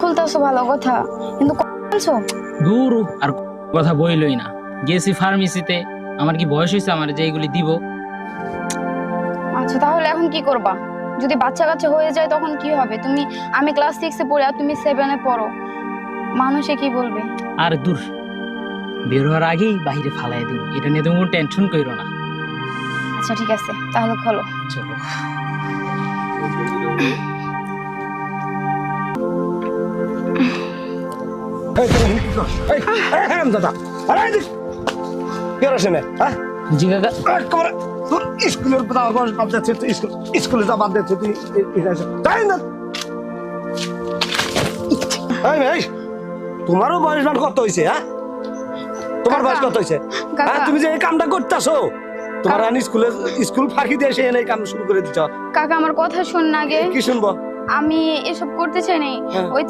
খুলতেছো ভালো কথা, কিন্তু বলছো দূর আর কথা বইলই না। গেছি ফার্মেসিতে, আমার কি বয়স হয়েছে আমার যে এগুলি দিব? আচ্ছা তাহলে এখন কি করবা? যদি বাচ্চা কাচ্চা হয়ে যায় তখন কি হবে? আমি ক্লাস 6 এ পড়ি আর তুমি 7 এ পড়ো, মানুষে কি বলবে? আর দূর, বের হওয়ার আগেই বাইরে ফালাই দিব, এটা নিয়ে তুমি কোনো টেনশন করো না। আচ্ছা ঠিক আছে, তাহলে খোলো। চলো। দাদা জি কাকা। স্কুলের স্কুলে যা বাদ দিচ্ছে তুই তাই না? তোমারও বয়স কত হয়েছে? হ্যাঁ, তোমার বয়স কত হয়েছে? হ্যাঁ, তুমি যে এই কামটা করতেছো, তোমার রানী স্কুল ফাঁকি দিয়ে এসে এই কাম শুরু করে দিচ্ছ। কাকা আমার কথা শোন না আগে। কি শুনবো? আমি এসব করতে চাই নাই। ওই